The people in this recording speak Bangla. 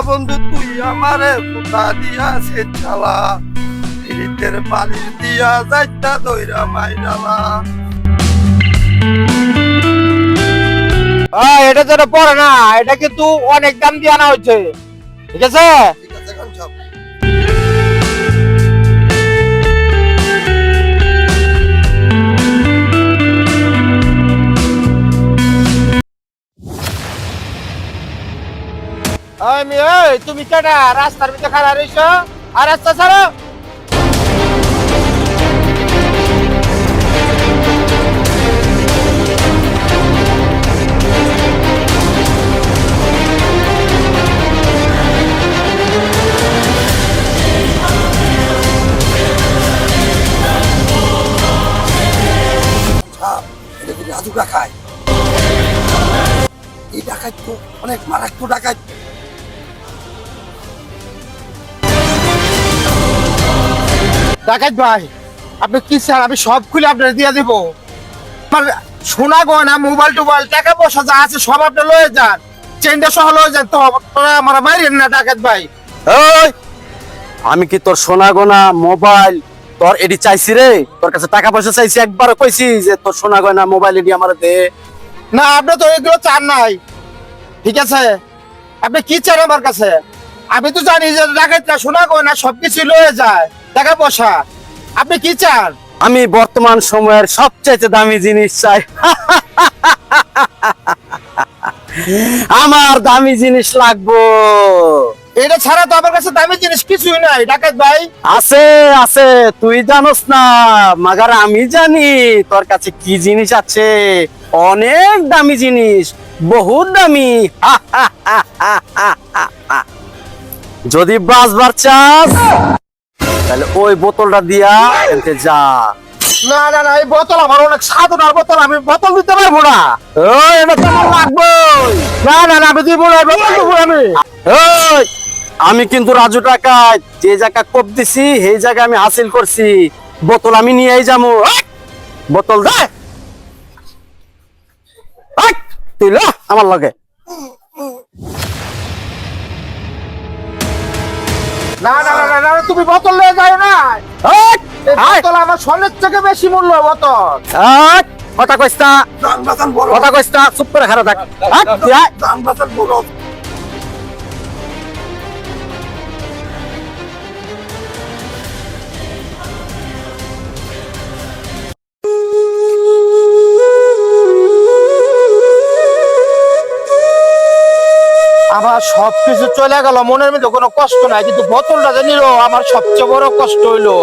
বন্ধু তুই আমারে কোথা দিয়াছে চালা ফিরিতের বালিশ দিয়া যাইতা দইরা মাইরালা। এটা যেটা পড়ে না, এটা কিন্তু অনেক দাম দিয়ে আনা হচ্ছে, ঠিক আছে? ঠিক আছে এখন সব তুমি কেডা রাস্তার ভিতরে খাড়া রইছো? আর রাস্তা ছাড়ো। এটা যদি রাজু ডাকায়, এই ডাকাত তো অনেক মারাত্মক ডাকাত। ডাকাত ভাই, আপনি কি স্যার, আমি সব খুলে আপনার দিয়ে দিব। আমার সোনা গয়না, মোবাইল টোবাইল, টাকা পয়সা যা আছে সব আপনি লয়ে যান, চেনটা সহ লয়ে যান। তো আমার মাইরেন না ডাকাত ভাই। ওই আমি কি তোর সোনা গোনা মোবাইল তোর এডি চাইছি রে? তোর কাছে টাকা পয়সা চাইছি? একবার কইছি যে তোর সোনা গয়না মোবাইল এডি আমার দে? না, আপনি তো এগুলো চান নাই, ঠিক আছে? আপনি কি চান আমার কাছে? আমি তো জানি যে ডাকাতরা সোনা গয়না সবকিছু লয়ে যায়, টাকা পয়সা। আপনি কি চান? আমি বর্তমান সময়ের সবচেয়ে দামি জিনিস চাই। আমার দামি জিনিস লাগবো। এটা ছাড়া তো আমার কাছে দামি জিনিস কিছুই নাই ডাকাত ভাই। আছে আছে, তুই জানোস না, মাগার আমি জানি তোর কাছে কি জিনিস আছে। অনেক দামি জিনিস, বহুত দামি। যদি বাঁচবার চাস তাহলে ওই বোতলটা দিয়া এনতে যা। না না না, এই বোতল আমার অনেক সাধনার বোতল, আমি বোতল দিতে পারবো না। ওই এটা তো আমার লাগবে। না না না, আমি দিব না, বোতল দিব না আমি। ওই আমি কিন্তু রাজু টাকায় যে জায়গা কোপ দিছি সেই জায়গা আমি হাসিল করছি। বোতল আমি নিয়েই যাবো। বোতল দে। তুই লো আমার লগে। না না না না, তুমি বোতল নিয়ে যাও না। এই বোতল আমার স্বর্ণের থেকে বেশি মূল্য বোতল। কথা কইস না, জান বাঁচান বড়, কথা কইস না, চুপ করে খারাপ থাক। তুই আয়। জান বাঁচান বড়। আমার সবকিছু চলে গেল, মনের মধ্যে কোনো কষ্ট নাই, কিন্তু বোতলটা যে নিল আমার সবচেয়ে বড় কষ্ট হইলো।